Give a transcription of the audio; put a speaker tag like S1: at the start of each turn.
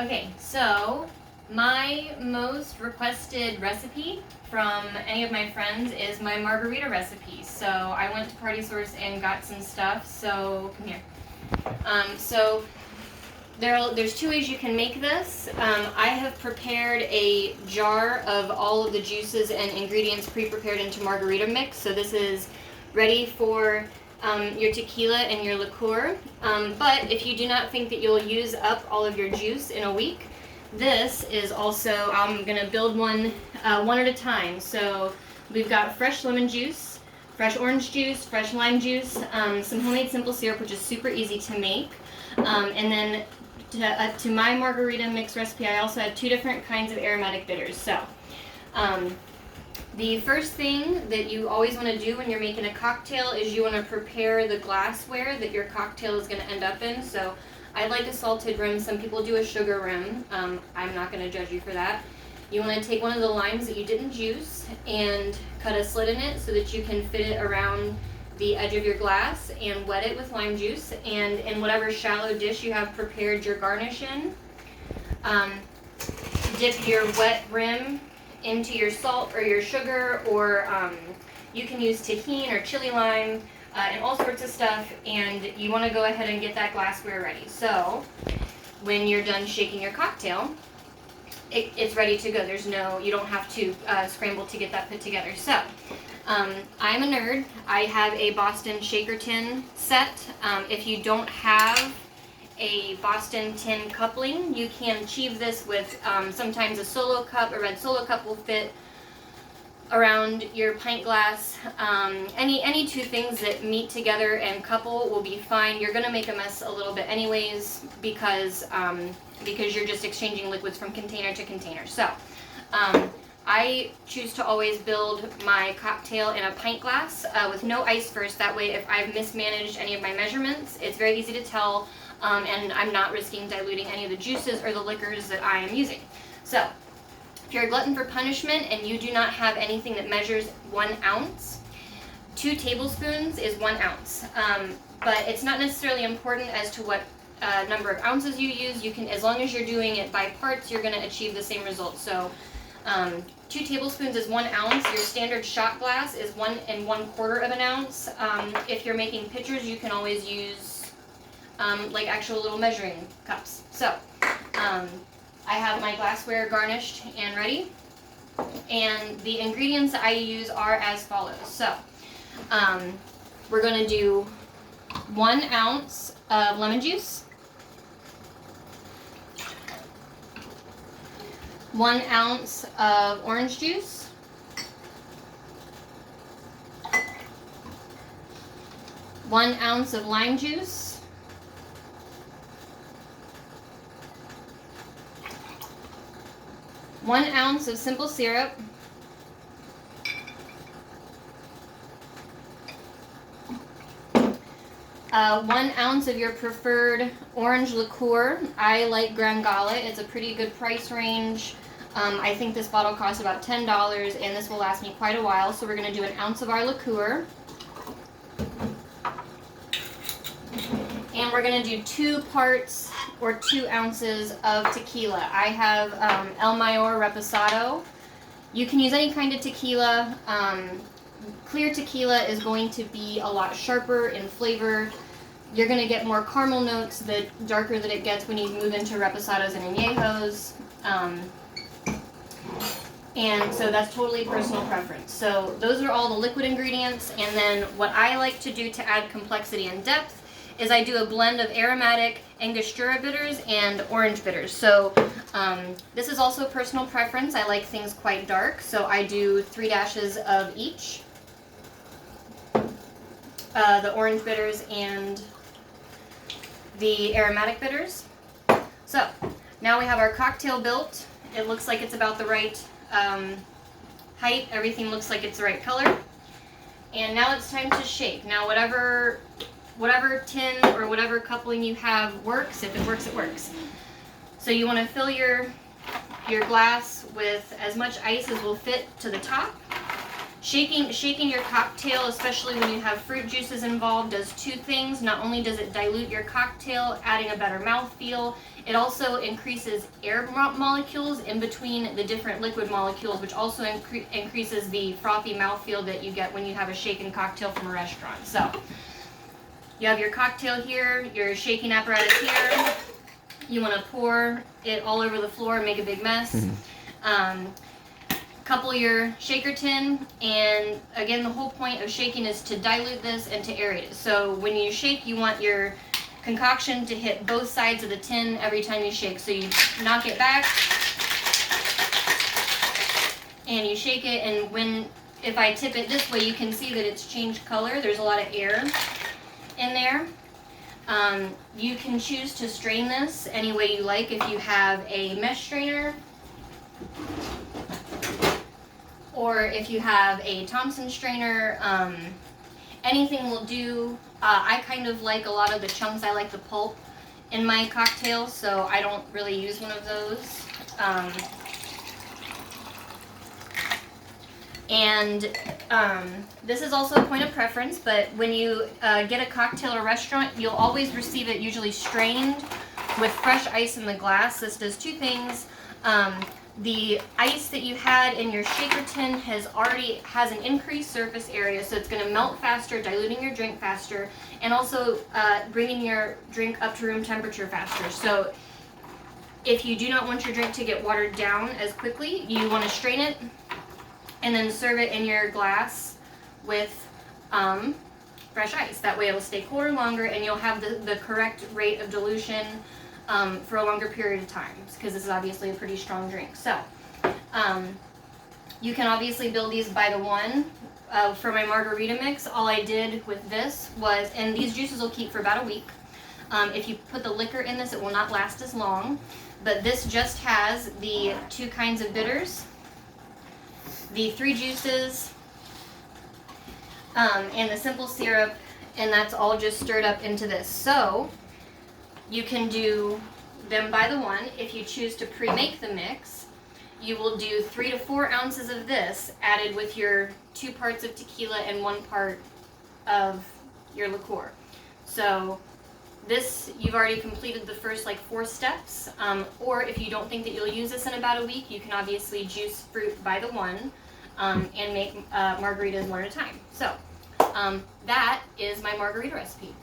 S1: Okay, so my most requested recipe from any of my friends is my margarita recipe. So I went to Party Source and got some stuff. So come here. So there's two ways you can make this. I have prepared a jar of all of the juices and ingredients pre-prepared into margarita mix. So this is ready for your tequila and your liqueur. But if you do not think that you'll use up all of your juice in a week, this is also, I'm going to build one at a time. So we've got fresh lemon juice, fresh orange juice, fresh lime juice, some homemade simple syrup, which is super easy to make. And then to my margarita mix recipe, I also had two different kinds of aromatic bitters. So the first thing that you always want to do when you're making a cocktail is you want to prepare the glassware that your cocktail is going to end up in. So I like a salted rim. Some people do a sugar rim. I'm not going to judge you for that. You want to take one of the limes that you didn't juice and cut a slit in it so that you can fit it around the edge of your glass and wet it with lime juice. And in whatever shallow dish you have prepared your garnish in, dip your wet rim into your salt or your sugar, or you can use tajin or chili lime and all sorts of stuff, and you want to go ahead and get that glassware ready. So when you're done shaking your cocktail, it's ready to go. You don't have to scramble to get that put together. So I'm a nerd. I have a Boston shaker tin set. If you don't have a Boston tin coupling, you can achieve this with sometimes a solo cup. A red solo cup will fit around your pint glass. Any two things that meet together and couple will be fine. You're gonna make a mess a little bit anyways because you're just exchanging liquids from container to container. So I choose to always build my cocktail in a pint glass with no ice first. That way, if I've mismanaged any of my measurements, it's very easy to tell. And I'm not risking diluting any of the juices or the liquors that I am using. So, if you're a glutton for punishment and you do not have anything that measures 1 ounce, 2 tablespoons is 1 ounce. But it's not necessarily important as to what number of ounces you use. You can, as long as you're doing it by parts, you're going to achieve the same result. So, 2 tablespoons is 1 ounce. Your standard shot glass is 1 1/4 of an ounce. If you're making pitchers, you can always use like actual little measuring cups. So I have my glassware garnished and ready, and the ingredients I use are as follows. So we're going to do 1 ounce of lemon juice, 1 ounce of orange juice, 1 ounce of lime juice, 1 ounce of simple syrup, 1 ounce of your preferred orange liqueur. I like Grangala. It's a pretty good price range. I think this bottle costs about $10, and this will last me quite a while. So we're going to do 1 ounce of our liqueur. And we're going to do 2 parts or 2 ounces of tequila. I have El Mayor Reposado. You can use any kind of tequila. Clear tequila is going to be a lot sharper in flavor. You're going to get more caramel notes the darker that it gets when you move into reposados and añejos. And so that's totally personal preference. So those are all the liquid ingredients. And then what I like to do to add complexity and depth is I do a blend of aromatic Angostura bitters and orange bitters. So this is also personal preference. I like things quite dark, so I do 3 dashes of each. The orange bitters and the aromatic bitters. So now we have our cocktail built. It looks like it's about the right height. Everything looks like it's the right color. And now it's time to shake. Now whatever tin or whatever coupling you have works. If it works, it works. So you want to fill your glass with as much ice as will fit to the top. Shaking your cocktail, especially when you have fruit juices involved, does two things. Not only does it dilute your cocktail, adding a better mouthfeel, it also increases air molecules in between the different liquid molecules, which also increases the frothy mouthfeel that you get when you have a shaken cocktail from a restaurant. So you have your cocktail here, your shaking apparatus here. You want to pour it all over the floor and make a big mess. Couple your shaker tin, and again, the whole point of shaking is to dilute this and to aerate it. So when you shake, you want your concoction to hit both sides of the tin every time you shake. So you knock it back and you shake it, and if I tip it this way, you can see that it's changed color. There's a lot of air in there. You can choose to strain this any way you like. If you have a mesh strainer, or if you have a Thompson strainer, anything will do. I kind of like a lot of the chunks. I like the pulp in my cocktail, so I don't really use one of those. This is also a point of preference, but when you get a cocktail at a restaurant, you'll always receive it usually strained with fresh ice in the glass. This does two things. The ice that you had in your shaker tin has an increased surface area, so it's going to melt faster, diluting your drink faster, and also bringing your drink up to room temperature faster. So if you do not want your drink to get watered down as quickly, you want to strain it and then serve it in your glass with fresh ice. That way it'll stay colder longer, and you'll have the correct rate of dilution for a longer period of time, because this is obviously a pretty strong drink. So you can obviously build these by the one. For my margarita mix, all I did with this was, and these juices will keep for about a week. If you put the liquor in this, it will not last as long, but this just has the two kinds of bitters, the three juices, and the simple syrup, and that's all just stirred up into this. So you can do them by the one. If you choose to pre-make the mix, you will do 3 to 4 ounces of this added with your 2 parts of tequila and 1 part of your liqueur. So this, you've already completed the first 4 steps, or if you don't think that you'll use this in about a week, you can obviously juice fruit by the one and make margaritas one at a time. So that is my margarita recipe.